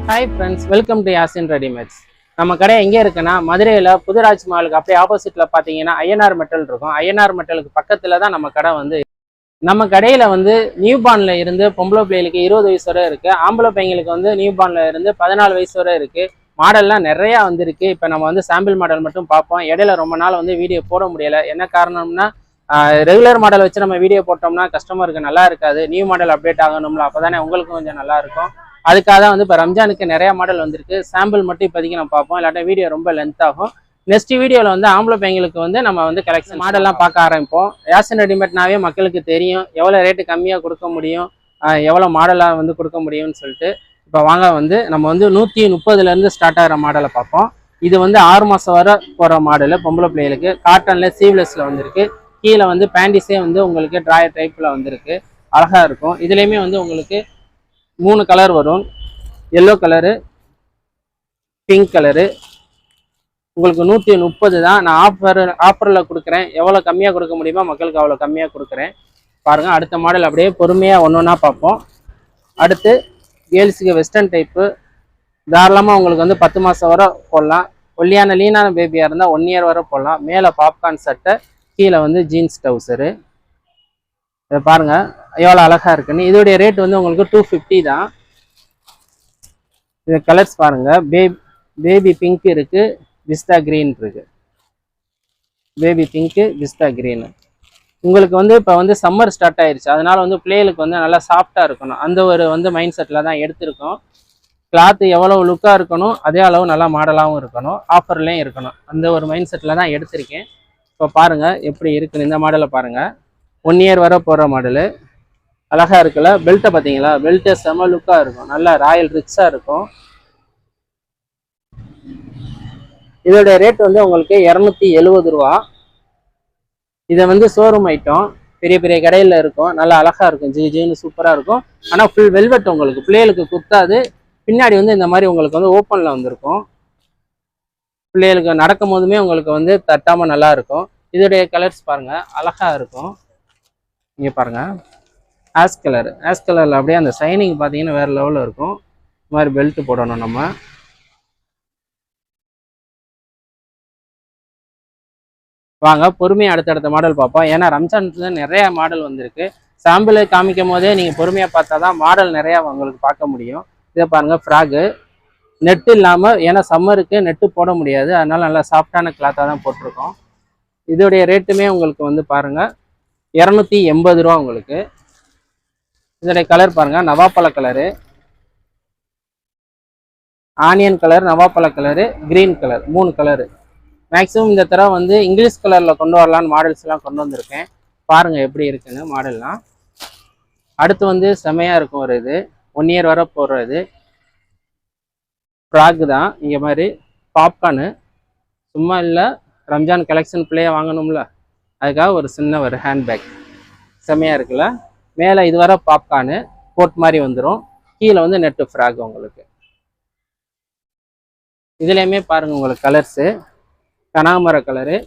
Hi friends, welcome to Yasin readymades. நம்ம கடை எங்கே இருக்குன்னா மதுரையில் புதுராஜ் மாலுக்கு அப்படியே ஆப்போசிட்டில் பார்த்தீங்கன்னா ஐஎன்ஆர் மெட்டல் இருக்கும். ஐஎன்ஆர் மெட்டலுக்கு பக்கத்தில் தான் நம்ம கடை வந்து. நம்ம கடையில் வந்து நியூ பார்னில் இருந்து பொம்பளை பிள்ளைகளுக்கு 20 வயசு வரை இருக்குது. ஆம்பளை பையங்களுக்கு வந்து நியூ பார்னில் இருந்து 14 வயசு வரை இருக்குது. மாடல்லாம் நிறையா வந்துருக்கு. இப்போ நம்ம வந்து சாம்பிள் மாடல் மட்டும் பார்ப்போம். இடையில ரொம்ப நாள் வந்து வீடியோ போட முடியலை. என்ன காரணம்னா ரெகுலர் மாடல் வச்சு நம்ம வீடியோ போட்டோம்னா கஸ்டமருக்கு நல்லா இருக்காது. நியூ மாடல் அப்டேட் ஆகணும்ல, அப்போ தானே உங்களுக்கும் கொஞ்சம் நல்லா இருக்கும். அதுக்காக தான் வந்து இப்போ ரம்ஜானுக்கு நிறைய மாடல் வந்திருக்கு. சாம்பிள் மட்டும் இப்போதைக்கு நம்ம பார்ப்போம், இல்லாட்டா வீடியோ ரொம்ப லென்த் ஆகும். நெக்ஸ்ட் வீடியோவில் வந்து ஆம்பளை பையங்களுக்கு வந்து நம்ம வந்து கலெக்ஷன் மாடல்லாம் பார்க்க ஆரம்பிப்போம். யாசின் ரெடிமேட்னாவே மக்களுக்கு தெரியும் எவ்வளோ ரேட்டு கம்மியாக கொடுக்க முடியும், எவ்வளோ மாடலாக வந்து கொடுக்க முடியும்னு சொல்லிட்டு. இப்போ வாங்க வந்து நம்ம வந்து 130லேருந்து ஸ்டார்ட் ஆகிற மாடலை பார்ப்போம். இது வந்து 6 மாதம் வரை போகிற மாடலு. பொம்பளை பிள்ளைகளுக்கு காட்டனில் சீவ்லெஸில் வந்திருக்கு. கீழே வந்து பேண்டிஸே வந்து உங்களுக்கு ட்ராயர் டைப்பில் வந்திருக்கு. அழகாக இருக்கும். இதுலேயுமே வந்து உங்களுக்கு 3 கலர் வரும். Yellow colour, pink colour. உங்களுக்கு 130 தான். நான் ஆஃபரில் கொடுக்குறேன். எவ்வளோ கம்மியாக கொடுக்க முடியுமோ மக்களுக்கு அவ்வளோ கம்மியாக கொடுக்குறேன். பாருங்கள், அடுத்த மாடல் அப்படியே பொறுமையாக ஒன்று ஒன்றா பார்ப்போம். அடுத்து கேர்ள்ஸுக்கு வெஸ்டர்ன் டைப்பு. தாராளமாக உங்களுக்கு வந்து 10 மாதம் வரை போடலாம். ஒல்லியான லீனான பேபியாக இருந்தால் 1 இயர் வரை போடலாம். மேலே பாப்கார்ன் சட்டை, கீழே வந்து ஜீன்ஸ் டவுசரு. இதை பாருங்கள் எவ்வளோ அழகாக இருக்குன்னு. இதோடைய ரேட் வந்து உங்களுக்கு 250 தான். இது கலர்ஸ் பாருங்கள். பேபி பிங்க் இருக்குது, பிஸ்தா க்ரீன் இருக்குது. பேபி பிங்க்கு, பிஸ்தா க்ரீனு. உங்களுக்கு வந்து இப்போ வந்து சம்மர் ஸ்டார்ட் ஆயிடுச்சு. அதனால் வந்து பிள்ளைகளுக்கு வந்து நல்லா சாஃப்டாக இருக்கணும். அந்த ஒரு வந்து மைண்ட் செட்டில் தான் எடுத்திருக்கோம். கிளாத்து எவ்வளோ லுக்காக இருக்கணும், அதே அளவு நல்லா மாடலாகவும் இருக்கணும், ஆஃபர்லேயும் இருக்கணும். அந்த ஒரு மைண்ட் செட்டில் தான் எடுத்திருக்கேன். இப்போ பாருங்கள் எப்படி இருக்குன்னு. இந்த மாடலை பாருங்கள். 1 இயர் வரை போகிற மாடலு. அழகாக இருக்குல்ல. பெல்ட்டை பார்த்தீங்களா? பெல்ட்டு செம லுக்காக இருக்கும். நல்லா ராயல் ரிச்சாக இருக்கும். இதோடைய ரேட் வந்து உங்களுக்கு 270 ரூபா. இதை வந்து ஷோரூம் ஐட்டம், பெரிய பெரிய கடையில் இருக்கும். நல்லா அழகாக இருக்கும், ஜின்னு சூப்பராக இருக்கும். ஆனால் ஃபுல் வெல்வெட். உங்களுக்கு பிள்ளைகளுக்கு குத்தாது. பின்னாடி வந்து இந்த மாதிரி உங்களுக்கு வந்து ஓப்பனில் வந்திருக்கும். பிள்ளைகளுக்கு நடக்கும் போதுமே உங்களுக்கு வந்து தட்டாமல் நல்லா இருக்கும். இதோடைய கலர்ஸ் பாருங்கள், அழகாக இருக்கும். இங்கே பாருங்கள், ஆஷ் கலரில் அப்படியே அந்த சைனிங் பார்த்தீங்கன்னா வேறு லெவலில் இருக்கும். இந்த மாதிரி பெல்ட் போடணும் நம்ம. வாங்க பொறுமையாக அடுத்தடுத்த மாடல் பார்ப்போம். ஏன்னா ரம்ஜான்ல நிறைய மாடல் வந்திருக்கு. சாம்பிள் காமிக்கும் போதே நீங்கள் பொறுமையாக பார்த்தா தான் மாடல் நிறையா உங்களுக்கு பார்க்க முடியும். இதை பாருங்கள், ஃப்ராகு நெட்டு இல்லாமல், ஏன்னா சம்மருக்கு நெட்டு போட முடியாது, அதனால நல்லா சாஃப்டான கிளாத்தாக தான் போட்டிருக்கோம். இதோடைய ரேட்டுமே உங்களுக்கு வந்து பாருங்கள் 280 ரூபா உங்களுக்கு. இதோடைய கலர் பாருங்கள், நவாப்பழ கலரு, ஆனியன் கலர், நவாப்பழ colour, green colour, 3 colour. Maximum இந்த தடவை வந்து இங்கிலீஷ் கலரில் கொண்டு வரலான்னு மாடல்ஸ்லாம் கொண்டு வந்திருக்கேன். பாருங்கள் எப்படி இருக்குன்னு மாடல்லாம். அடுத்து வந்து செமையாக இருக்கும். ஒரு இது 1 இயர் வரை போடுறது ஃப்ராக் தான். இங்கே மாதிரி பாப்கார்னு சும்மா இல்லை, ரம்ஜான் கலெக்ஷன் பிள்ளையை வாங்கணும்ல, அதுக்காக ஒரு சின்ன ஒரு ஹேண்ட்பேக் செமையாக இருக்குல்ல. மேலே இது வர பாப்கார்னு கோட் மாதிரி வந்துடும். கீழே வந்து நெட்டு ஃப்ராக் உங்களுக்கு. இதுலேயுமே பாருங்கள் உங்களுக்கு கலர்ஸு. கனாமர கலரு,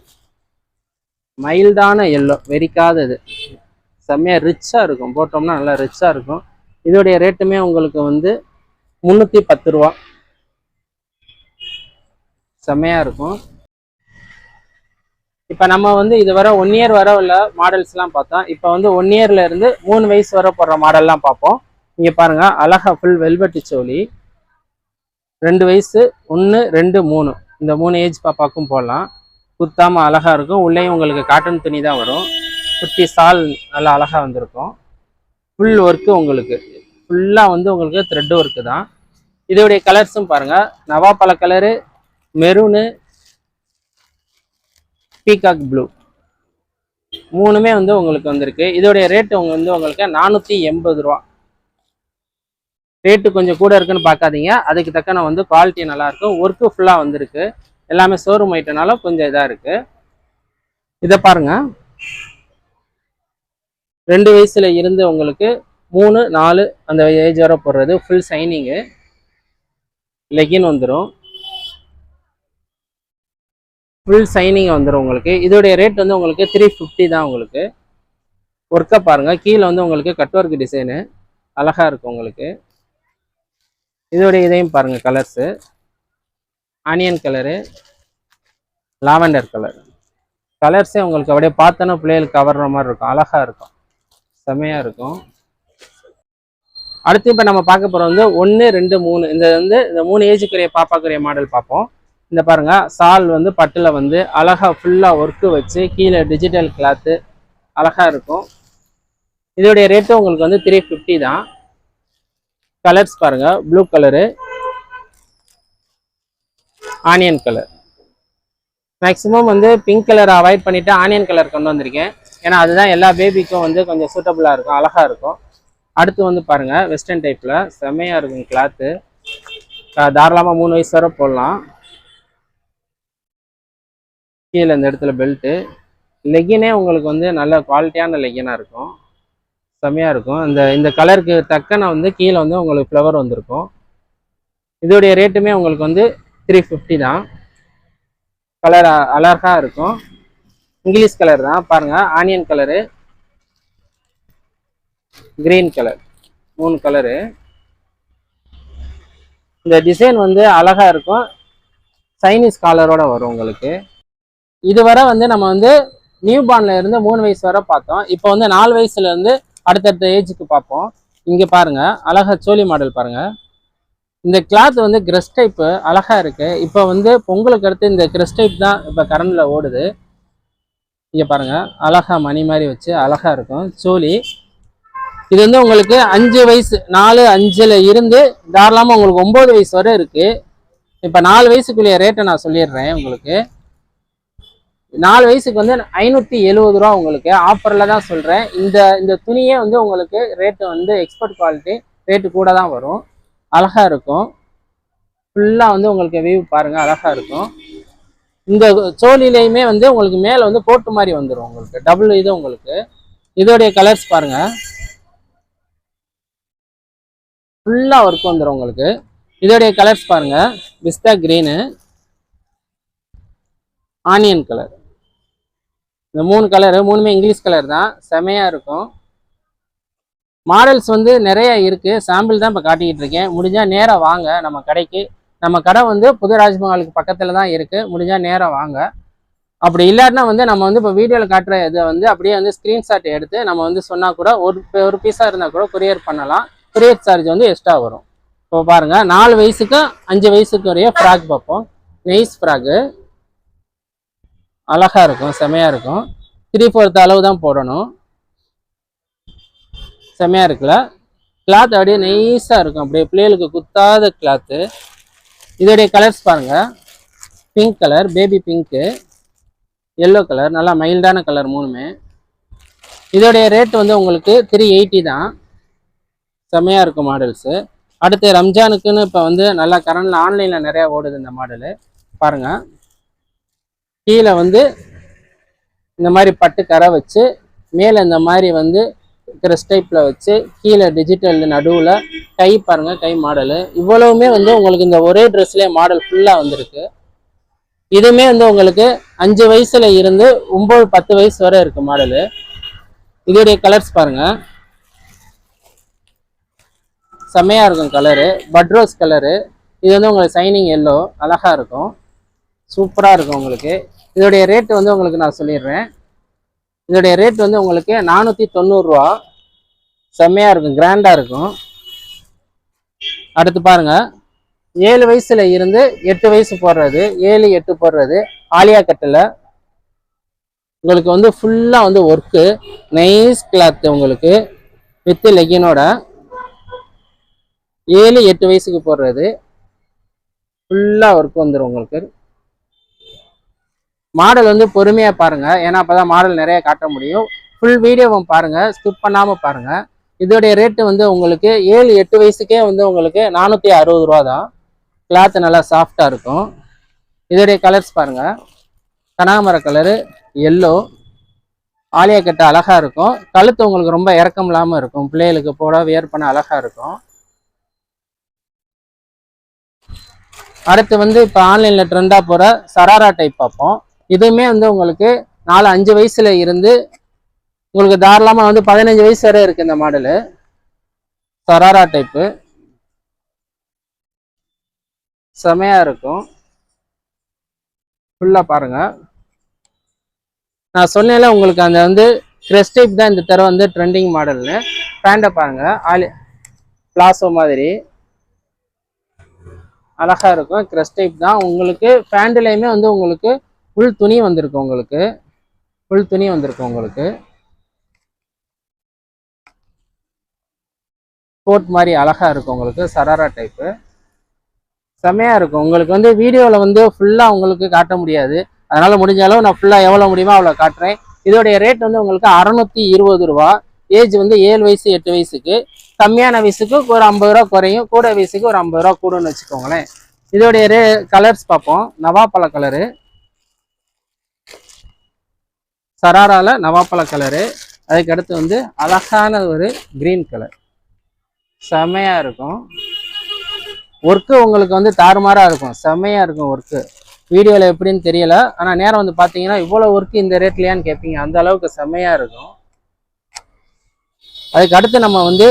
மைல்டான எல்லோ, வெறிக்காதது, செம்மையாக ரிச்சாக இருக்கும். போட்டோம்னா நல்லா ரிச்சாக இருக்கும். இதோடைய ரேட்டுமே உங்களுக்கு வந்து 310 ரூபா. செம்மையாக இருக்கும். இப்போ நம்ம வந்து இதுவரை 1 இயர் வரை உள்ள மாடல்ஸ்லாம் பார்த்தோம். இப்போ வந்து 1 இயர்லேருந்து 3 வயசு வரை போடுற மாடல்லாம் பார்ப்போம். இங்கே பாருங்கள், அழகா ஃபுல் வெல்வெட்டு சோலி. 2 வயசு, 1, 2, 3 இந்த 3 ஏஜ் பாப்பாக்கும் போடலாம். குத்தாமல் அழகாக இருக்கும். உள்ளேயும் உங்களுக்கு காட்டன் துணி தான் வரும். குட்டி சால் நல்லா அழகாக வந்திருக்கும். ஃபுல் ஒர்க்கு உங்களுக்கு, ஃபுல்லாக வந்து உங்களுக்கு த்ரெட் ஒர்க்கு தான். இதோடைய கலர்ஸும் பாருங்கள், நவாப்பழ கலரு, மெரூனு, பீகாக் ப்ளூ, 3மே வந்து உங்களுக்கு வந்திருக்கு. இதோடைய ரேட்டு வந்து உங்களுக்கு 480 ரூபா. ரேட்டு கொஞ்சம் கூட இருக்குன்னு பார்க்காதீங்க, அதுக்கு தக்கன வந்து குவாலிட்டி நல்லாயிருக்கும். ஒர்க்கு ஃபுல்லாக வந்திருக்கு. எல்லாமே ஷோரூம் ஐட்டனால கொஞ்சம் இதாக இருக்குது. இதை பாருங்கள், 2 வயசுல இருந்து உங்களுக்கு 3, 4 அந்த ஏஜ் வரை போடுறது. ஃபுல் சைனிங்கு, லெகின் வந்துடும். ஃபுல் சைனிங் வந்துடும் உங்களுக்கு. இதோடைய ரேட் வந்து உங்களுக்கு 350 தான் உங்களுக்கு. ஒர்க்கை பாருங்கள், கீழே வந்து உங்களுக்கு கட் ஒர்க் டிசைனு அழகாக இருக்கும் உங்களுக்கு. இதோடைய இதையும் பாருங்க, colours onion colour, lavender colour. கலர்ஸே உங்களுக்கு அப்படியே பார்த்தோன்னா பிள்ளைகளுக்கு கவர்ற மாதிரி இருக்கும், அழகா இருக்கும், செமையா இருக்கும். அடுத்து இப்போ நம்ம பார்க்க போகிறது வந்து 1, 2, 3 இந்த 3 ஏஜுக்குரிய பாப்பாக்குரிய மாடல் பார்ப்போம். இந்த பாருங்க, சால் வந்து பட்டில் வந்து அழகா ஃபுல்லாக ஒர்க்கு வச்சு கீழே டிஜிட்டல் கிளாத்து அழகா இருக்கும். இதோடைய ரேட்டு உங்களுக்கு வந்து 350 தான். கலர்ஸ் பாருங்க, blue colour, onion colour. Maximum வந்து பிங்க் கலர் அவாய்ட் பண்ணிவிட்டு ஆனியன் கலர் கொண்டு வந்திருக்கேன். ஏன்னா அதுதான் எல்லா பேபிக்கும் வந்து கொஞ்சம் சூட்டபுளாக இருக்கும், அழகாக இருக்கும். அடுத்து வந்து பாருங்கள், வெஸ்டர்ன் டைப்பில் செம்மையாக இருக்கும் கிளாத்து. தாராளமாக 3 வயசு வரை போடலாம். கீழே இந்த இடத்துல பெல்ட்டு. லெகினே உங்களுக்கு வந்து நல்ல குவாலிட்டியான லெகினாக இருக்கும், செம்மையாக இருக்கும். இந்த கலருக்கு தக்கன வந்து கீழே வந்து உங்களுக்கு ஃப்ளவர் வந்திருக்கும். இதோடைய ரேட்டுமே உங்களுக்கு வந்து 350 தான். கலர் அழகாக இருக்கும், இங்கிலீஷ் கலர் தான். பாருங்கள், onion colour, green colour, 3 colour. இந்த டிசைன் வந்து அழகா இருக்கும், சைனீஸ் காலரோட வரும் உங்களுக்கு. இதுவரை வந்து நம்ம வந்து நியூ பார்ன்ல இருந்து 3 வயசு வரை பார்த்தோம். இப்போ வந்து 4 வயசுல இருந்து அடுத்தடுத்த ஏஜுக்கு பார்ப்போம். இங்க பாருங்க, அழகா சோலி மாடல் பாருங்க. இந்த கிளாத் வந்து கிரஸ் டைப்பு அழகா இருக்கு. இப்போ வந்து பொங்கலுக்கு அடுத்து இந்த கிரஸ் டைப் தான் இப்போ கரண்ட்ல ஓடுது. இங்க பாருங்க, அழகா மணி மாதிரி வச்சு அழகா இருக்கும் சோலி. இது வந்து உங்களுக்கு 5 வயசு, 4, 5ல இருந்து தாராளமாக உங்களுக்கு 9 வயசு வரை இருக்கு. இப்போ 4 வயசுக்குரிய ரேட்டை நான் சொல்லிடுறேன் உங்களுக்கு. 4 வயசுக்கு வந்து 570 ரூபா உங்களுக்கு ஆஃபரில் தான் சொல்கிறேன். இந்த துணியே வந்து உங்களுக்கு ரேட்டு வந்து எக்ஸ்போர்ட் குவாலிட்டி, ரேட்டு கூட தான் வரும். அழகாக இருக்கும், ஃபுல்லாக வந்து உங்களுக்கு வியூ பாருங்கள், அழகாக இருக்கும். இந்த சோலிலையுமே வந்து உங்களுக்கு மேலே வந்து கோட்டு மாதிரி வந்துடும் உங்களுக்கு, டபுள் இது உங்களுக்கு. இதோடைய கலர்ஸ் பாருங்கள், ஃபுல்லாக ஒர்க் வந்துடும் உங்களுக்கு. இதோடைய கலர்ஸ் பாருங்கள், பிஸ்தா கிரீனு, ஆனியன் கலர். இந்த 3 கலரு, 3மே இங்கிலீஷ் கலர் தான், செமையாக இருக்கும். மாடல்ஸ் வந்து நிறைய இருக்குது, சாம்பிள் தான் இப்போ காட்டிக்கிட்டு இருக்கேன். முடிஞ்சால் நேராக வாங்க நம்ம கடைக்கு. நம்ம கடை வந்து புது ராஜ்மஹாலுக்கு பக்கத்தில் தான் இருக்குது. முடிஞ்சால் நேராக வாங்க. அப்படி இல்லாட்டினா வந்து நம்ம வந்து இப்போ வீடியோவில் காட்டுற இதை வந்து அப்படியே வந்து ஸ்க்ரீன்ஷாட் எடுத்து நம்ம வந்து சொன்னால் கூட ஒரு பீஸாக இருந்தால் கூட கொரியர் பண்ணலாம். கொரியர் சார்ஜ் வந்து எக்ஸ்ட்ரா வரும். இப்போ பாருங்கள், 4 வயசுக்கு 5 வயசுக்கு வரைய ஃப்ராக் பார்ப்போம். நெய்ஸ் ஃப்ராக்கு அழகாக இருக்கும், செமையாக இருக்கும். 3/4 அளவு தான் போடணும். செமையாக இருக்குல்ல, கிளாத் அப்படியே நைஸாக இருக்கும், அப்படியே பிள்ளைகளுக்கு குத்தாத கிளாத்து. இதோடைய கலர்ஸ் பாருங்கள், pink colour, baby pink, yellow colour, நல்லா மைல்டான கலர் 3மே. இதோடைய ரேட் வந்து உங்களுக்கு 380 தான். செமையாக இருக்கும் மாடல்ஸு. அடுத்து ரம்ஜானுக்குன்னு இப்போ வந்து நல்லா கரண்டில் ஆன்லைனில் நிறையா ஓடுது இந்த மாடலு. பாருங்கள், கீழே வந்து இந்த மாதிரி பட்டு கரை வச்சு, மேலே இந்த மாதிரி வந்து கிரஸ் டைப்பில் வச்சு, கீழே டிஜிட்டல் நடுவில் கை பாருங்கள், கை மாடலு. இவ்வளவுமே வந்து உங்களுக்கு இந்த ஒரே ட்ரெஸ்லேயே மாடல் ஃபுல்லாக வந்திருக்கு. இதுவுமே வந்து உங்களுக்கு 5 வயசுல இருந்து 9, 10 வயசு வரை இருக்கு மாடலு. இதோடைய கலர்ஸ் பாருங்கள், செம்மையாக இருக்கும் கலரு, பட்ரோஸ் கலரு. இது வந்து உங்களுக்கு சைனிங் எல்லோ, அழகாக இருக்கும், சூப்பராக இருக்கும் உங்களுக்கு. இதோடைய ரேட்டு வந்து உங்களுக்கு நான் சொல்லிடுறேன். இதோடைய ரேட் வந்து உங்களுக்கு 490 ரூபா. செம்மையாக இருக்கும், கிராண்டாக இருக்கும். அடுத்து பாருங்கள், 7 வயசுல இருந்து 8 வயசு போடுறது, 7, 8 போடுறது, ஆலியா கட்டில் உங்களுக்கு வந்து ஃபுல்லாக வந்து ஒர்க்கு, நைஸ் கிளாத்து உங்களுக்கு வித் லெகினோட. 7, 8 வயசுக்கு போடுறது ஃபுல்லாக ஒர்க் வந்துடும் உங்களுக்கு. மாடல் வந்து பொறுமையாக பாருங்கள், ஏன்னா அப்போ தான் மாடல் நிறைய காட்ட முடியும். ஃபுல் வீடியோவும் பாருங்கள், ஸ்கிப் பண்ணாமல் பாருங்கள். இதோடைய ரேட்டு வந்து உங்களுக்கு 7, 8 வயசுக்கே வந்து உங்களுக்கு 460 ரூபா தான். கிளாத்து நல்லா சாஃப்டாக இருக்கும். இதோடைய கலர்ஸ் பாருங்கள், கனகாமர கலரு, எல்லோ, ஆலியா கட்டு அழகாக இருக்கும். கழுத்து உங்களுக்கு ரொம்ப இறக்கம் இல்லாமல் இருக்கும், பிள்ளைகளுக்கு போட வியர் பண்ண அழகாக இருக்கும். அடுத்து வந்து இப்போ ஆன்லைனில் ட்ரெண்டாக போகிற சராரா டைப் பார்ப்போம். இதுவுமே வந்து உங்களுக்கு 4, 5 வயசுல இருந்து உங்களுக்கு தாராளமாக வந்து 15 வயசு வரை இருக்குது இந்த மாடலு. சராரா டைப்பு செமையா இருக்கும். ஃபுல்லா பாருங்க. நான் சொன்னேன்ல உங்களுக்கு அந்த வந்து கிரெஸ்ட் டைப் தான் இந்த தடவை வந்து ட்ரெண்டிங் மாடல்னு. பேண்டை பாருங்க, பிளாசோ மாதிரி அழகா இருக்கும். கிரெஸ்ட் டைப் தான். உங்களுக்கு பேண்ட்லயுமே வந்து உங்களுக்கு ஃபுல் துணி வந்திருக்கு. உங்களுக்கு கோட் மாதிரி அழகா இருக்கும். உங்களுக்கு சராரா டைப்பு செமையா இருக்கும். உங்களுக்கு வந்து வீடியோவில் வந்து ஃபுல்லாக உங்களுக்கு காட்ட முடியாது. அதனால முடிஞ்ச அளவு நான் ஃபுல்லாக எவ்வளோ முடியுமோ அவ்வளோ காட்டுறேன். இதோடைய ரேட் வந்து உங்களுக்கு 620 ரூபா. ஏஜ் வந்து 7 வயசு 8 வயசுக்கு. கம்மியான வயசுக்கு ஒரு 50 ரூபா குறையும், கூட வயசுக்கு ஒரு 50 ரூபா கூடுன்னு வச்சுக்கோங்களேன். இதோடைய கலர்ஸ் பார்ப்போம். நவாப்பழ கலரு, சராரால நவாப்பழ கலரு, அதுக்கடுத்து வந்து அழகான ஒரு கிரீன் கலர் செமையா இருக்கும். ஒர்க்கு உங்களுக்கு வந்து தாறுமாறா இருக்கும், செமையா இருக்கும் ஒர்க்கு. வீடியோவில் எப்படின்னு தெரியல, ஆனால் நேரம் வந்து பார்த்தீங்கன்னா இவ்வளோ ஒர்க்கு இந்த ரேட்லையான்னு கேட்பீங்க, அந்த அளவுக்கு செமையா இருக்கும். அதுக்கு அடுத்து நம்ம வந்து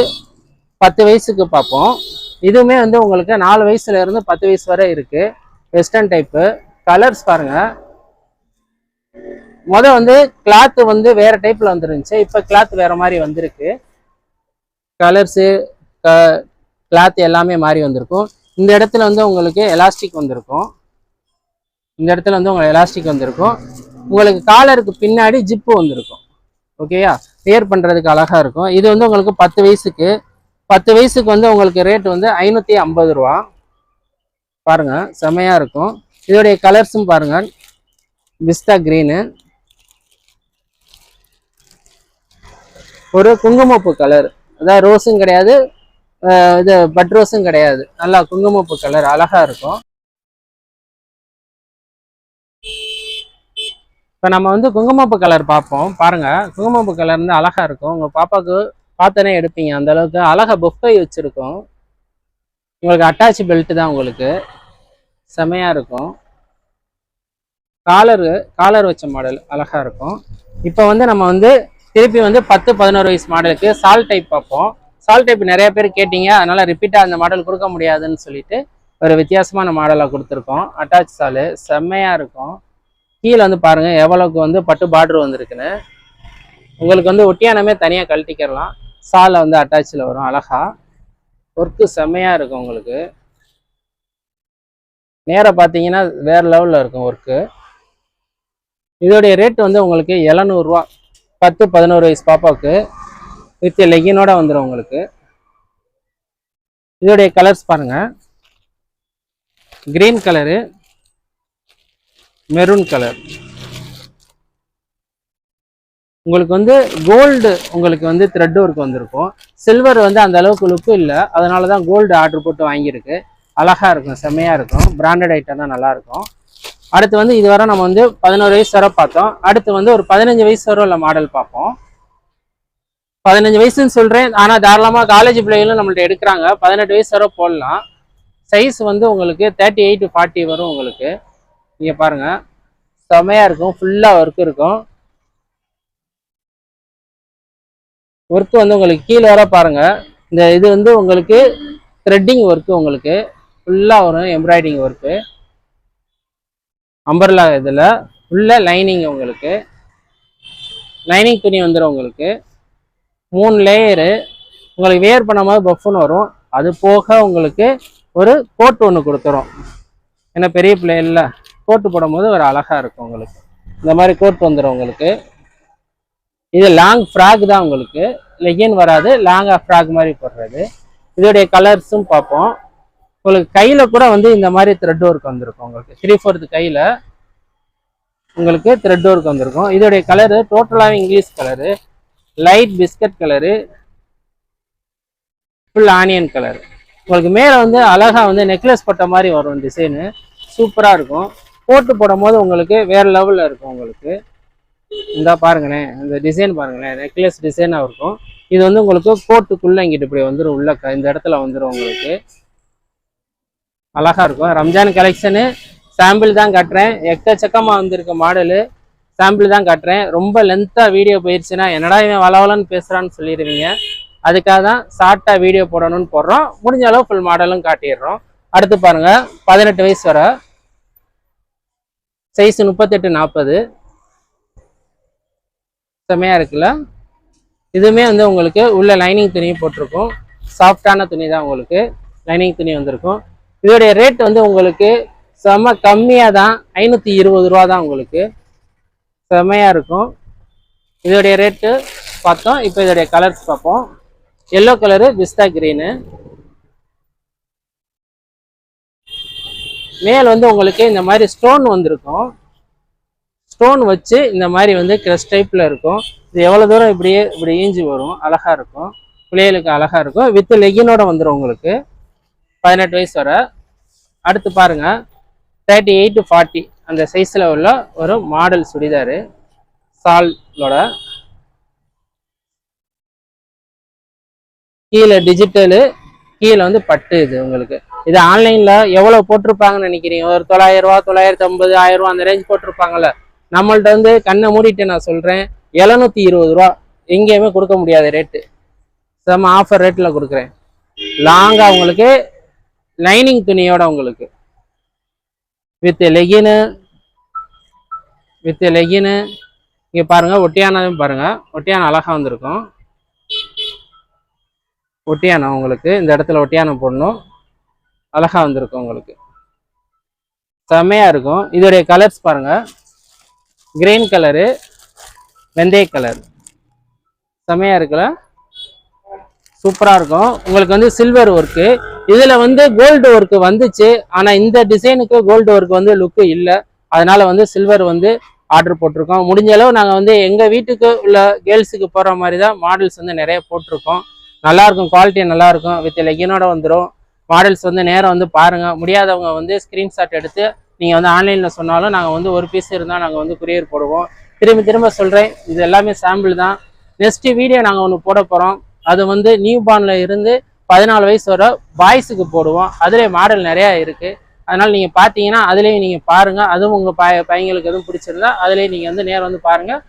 10 வயசுக்கு பார்ப்போம். இதுவுமே வந்து உங்களுக்கு 4 வயசுல இருந்து 10 வயசு வரை இருக்கு. Western type. கலர்ஸ் பாருங்க. வந்து கிளாத் வந்து வேற டைப்ல வந்துருந்துச்சு, இப்போ கிளாத் வேற மாதிரி வந்திருக்கு. கலர்ஸு கிளாத் எல்லாமே மாறி வந்திருக்கும். இந்த இடத்துல வந்து உங்களுக்கு எலாஸ்டிக் வந்திருக்கும். உங்களுக்கு காலருக்கு பின்னாடி ஜிப்பு வந்திருக்கும். ஓகேயா, வேர் பண்றதுக்கு அழகா இருக்கும். இது வந்து உங்களுக்கு 10 வயசுக்கு வந்து உங்களுக்கு ரேட் வந்து 550 ரூபா. பாருங்க செமையா இருக்கும். இதோடைய கலர்ஸும் பாருங்க. பிஸ்தா கிரீனு, ஒரு குங்குமப்பூ கலர், அதாவது ரோஸும் கிடையாது, இது பட் ரோஸும் கிடையாது, நல்லா குங்குமப்பூ கலர் அழகா இருக்கும். இப்போ நம்ம வந்து குங்குமப்பூ கலர் பார்ப்போம். பாருங்க, குங்குமப்பூ கலர் வந்து அழகா இருக்கும். உங்க பாப்பாவுக்கு பார்த்தனே எடுப்பீங்க, அந்த அளவுக்கு அழகா பொஃபை வச்சிருக்கோம். உங்களுக்கு அட்டாச் பெல்ட் தான், உங்களுக்கு செமையா இருக்கும். காலர் வச்ச மாடல் அழகா இருக்கும். இப்போ வந்து நம்ம வந்து திருப்பி வந்து 10-11 வயசு மாடலுக்கு சால் டைப் பார்ப்போம். சால் டைப் நிறைய பேர் கேட்டீங்க, அதனால ரிப்பீட்டா அந்த மாடல் கொடுக்க முடியாதுன்னு சொல்லிட்டு ஒரு வித்தியாசமான மாடலாக கொடுத்துருக்கோம். அட்டாச் சாலு செம்மையா இருக்கும். கீழே வந்து பாருங்க எவ்வளவுக்கு வந்து பட்டு பார்டர் வந்திருக்குன்னு. உங்களுக்கு வந்து ஒட்டியானமே தனியாக கழட்டிக்கிறலாம். சாலை வந்து அட்டாச்சில் வரும். அழகா ஒர்க்கு செம்மையா இருக்கும். உங்களுக்கு நேரம் பார்த்தீங்கன்னா வேற லெவலில் இருக்கும் ஒர்க்கு. இதோடைய ரேட் வந்து உங்களுக்கு 700 ரூபா. 10-11 வயசு பாப்பாவுக்கு வித் லெகினோட வந்துடும் உங்களுக்கு. இதோடைய கலர்ஸ் பாருங்க. Green colour, maroon colour. உங்களுக்கு வந்து கோல்டு உங்களுக்கு வந்து த்ரெட் ஒர்க் வந்திருக்கும். சில்வர் வந்து அந்த அளவுக்கு லுக்கு இல்லை, அதனால தான் கோல்டு ஆர்டர் போட்டு வாங்கியிருக்கு. அழகா இருக்கும், செம்மையா இருக்கும். பிராண்டட் ஐட்டம் தான், நல்லா இருக்கும். அடுத்து வந்து இதுவரை நம்ம வந்து 11 வயசு வரை பார்த்தோம். அடுத்து வந்து ஒரு 15 வயசு வரை உள்ள மாடல் பார்ப்போம். 15 வயசுன்னு சொல்றேன், ஆனா தாராளமா காலேஜ் பிள்ளைகளும் நம்மள்ட்ட எடுக்கிறாங்க. 18 வயசு வரை போடலாம். சைஸ் வந்து உங்களுக்கு 38-40 வரும். உங்களுக்கு நீங்க பாருங்க செமையா இருக்கும். ஃபுல்லா ஒர்க் இருக்கும். ஒர்க் வந்து உங்களுக்கு கீழே வர பாருங்க. இந்த இது வந்து உங்களுக்கு த்ரெட்டிங் ஒர்க்கு, உங்களுக்கு ஃபுல்லா வரும். எம்ப்ராய்டிங் ஒர்க்கு, அம்பர்லா இதில் உள்ள லைனிங், உங்களுக்கு லைனிங் துணி வந்துடும். உங்களுக்கு 3 லேயரு. உங்களுக்கு வேர் பண்ணும்போது பஃப்னு வரும். அது போக உங்களுக்கு ஒரு கோட் ஒன்று கொடுத்துரும். ஏன்னா பெரிய பிள்ளைல கோட்டு போடும் போது ஒரு அழகா இருக்கும். உங்களுக்கு இந்த மாதிரி கோட் வந்துடும். உங்களுக்கு இது லாங் ஃப்ராக் தான். உங்களுக்கு லெகின் வராது, லாங்காக ஃப்ராக் மாதிரி போடுறது. இதோடைய கலர்ஸும் பார்ப்போம். உங்களுக்கு கையில கூட வந்து இந்த மாதிரி த்ரெட் ஒர்க் வந்திருக்கும். உங்களுக்கு 3/4 கையில உங்களுக்கு த்ரெட் ஒர்க் வந்திருக்கும். இதோடைய கலரு டோட்டலாகவே English colour, light biscuit colour, full onion colour. உங்களுக்கு மேலே வந்து அழகா வந்து நெக்லஸ் போட்ட மாதிரி வரும். டிசைனு சூப்பராக இருக்கும். போட்டு போடும் போது உங்களுக்கு வேற லெவலில் இருக்கும். உங்களுக்கு இந்த பாருங்களேன், இந்த டிசைன் பாருங்களேன், நெக்லஸ் டிசைனாக இருக்கும். இது வந்து உங்களுக்கு கோட்டுக்குள்ள இங்கிட்டு இப்படி வந்துடும், உள்ள இந்த இடத்துல வந்துடும். உங்களுக்கு அழகா இருக்கும். ரம்ஜான் கலெக்ஷனு சாம்பிள் தான் காட்டுறேன். எக்கச்சக்கமாக வந்திருக்க மாடலு சாம்பிள் தான் காட்டுறேன். ரொம்ப லென்த்தாக வீடியோ போயிடுச்சுன்னா என்னடா இவன் வளவலன்னு பேசுகிறான்னு சொல்லிடுவீங்க. அதுக்காக தான் ஷார்ட்டாக வீடியோ போடணும்னு போடுறோம். முடிஞ்ச அளவு ஃபுல் மாடலும் காட்டிடுறோம். அடுத்து பாருங்க 18 வயசு வர சைஸ் 38-40 செமையா இருக்குல்ல. இதுவுமே வந்து உங்களுக்கு உள்ள லைனிங் துணி போட்டிருக்கும். சாஃப்டான துணி தான், உங்களுக்கு லைனிங் துணி வந்திருக்கும். இதோடைய ரேட் வந்து உங்களுக்கு செம கம்மியாக தான், 520 ரூபா தான். உங்களுக்கு செமையாக இருக்கும். இதோடைய ரேட்டு பார்த்தோம். இப்போ இதோடைய கலர்ஸ் பார்ப்போம். எல்லோ கலரு, பிஸ்தா கிரீனு. மேல் வந்து உங்களுக்கு இந்த மாதிரி ஸ்டோன் வந்திருக்கும். ஸ்டோன் வச்சு இந்த மாதிரி வந்து கிரஸ் டைப்பில் இருக்கும். இது எவ்வளோ தூரம் இப்படி ஈஞ்சி வரும், அழகாக இருக்கும். பிள்ளைகளுக்கு அழகாக இருக்கும். வித் லெகினோட வந்துடும் உங்களுக்கு. 18 வயசு வர. அடுத்து பாருங்க 38-40 அந்த சைஸில் உள்ள ஒரு மாடல் சுடிதாரு சாலோட. கீழே டிஜிட்டலு, கீழே வந்து பட்டு. இது உங்களுக்கு இது ஆன்லைனில் எவ்வளோ போட்டிருப்பாங்கன்னு நினைக்கிறீங்க? ஒரு 900 ரூபா, 950, 1000 ரூபா அந்த ரேஞ்ச் போட்டிருப்பாங்கல்ல. நம்மள்ட்ட வந்து கண்ணை மூடிட்டு நான் சொல்கிறேன், 720 ரூபா. எங்கேயுமே கொடுக்க முடியாத ரேட்டு. செம்ம ஆஃபர் ரேட்டில் கொடுக்குறேன். லாங்காக உங்களுக்கு லைனிங் துணியோட உங்களுக்கு வித் லெகினு. இங்கே பாருங்கள், ஒட்டியானதும் பாருங்கள். ஒட்டியானம் அழகாக வந்திருக்கும். ஒட்டியானம் உங்களுக்கு இந்த இடத்துல ஒட்டியானம் போடணும். அழகாக வந்திருக்கும் உங்களுக்கு. செம்மையாக இருக்கும். இதோடைய கலர்ஸ் பாருங்கள். கிரீன் கலரு, வெந்தய கலர். செம்மையாக இருக்குல்ல, சூப்பராக இருக்கும். உங்களுக்கு வந்து சில்வர் ஒர்க்கு. இதில் வந்து கோல்டு ஒர்க்கு வந்துச்சு. ஆனால் இந்த டிசைனுக்கு கோல்டு ஒர்க் வந்து லுக்கு இல்லை. அதனால வந்து சில்வர் வந்து ஆர்டர் போட்டிருக்கோம். முடிஞ்ச அளவு நாங்கள் வந்து எங்கள் வீட்டுக்கு உள்ள கேர்ள்ஸுக்கு போகிற மாதிரி தான் மாடல்ஸ் வந்து நிறைய போட்டிருக்கோம். நல்லாயிருக்கும், குவாலிட்டி நல்லாயிருக்கும். வித் லெகினோட வந்துடும். மாடல்ஸ் வந்து நேரம் வந்து பாருங்கள். முடியாதவங்க வந்து ஸ்க்ரீன்ஷாட் எடுத்து நீங்கள் வந்து ஆன்லைனில் சொன்னாலும் நாங்கள் வந்து ஒரு பீஸ் இருந்தால் நாங்கள் வந்து கொரியர் போடுவோம். திரும்ப சொல்கிறேன், இது எல்லாமே சாம்பிள் தான். நெக்ஸ்ட் வீடியோ நாங்கள் ஒன்று போட போகிறோம். அது வந்து நியூ பார்னில் இருந்து 14 வயசு வர பாய்ஸுக்கு போடுவோம். அதுலேயே மாடல் நிறையா இருக்குது. அதனால் நீங்கள் பார்த்தீங்கன்னா அதுலேயும் நீங்கள் பாருங்கள். அதுவும் உங்கள் பையங்களுக்கு எதுவும் பிடிச்சிருந்தா அதுலேயும் நீங்கள் வந்து நேரம் வந்து பாருங்கள்.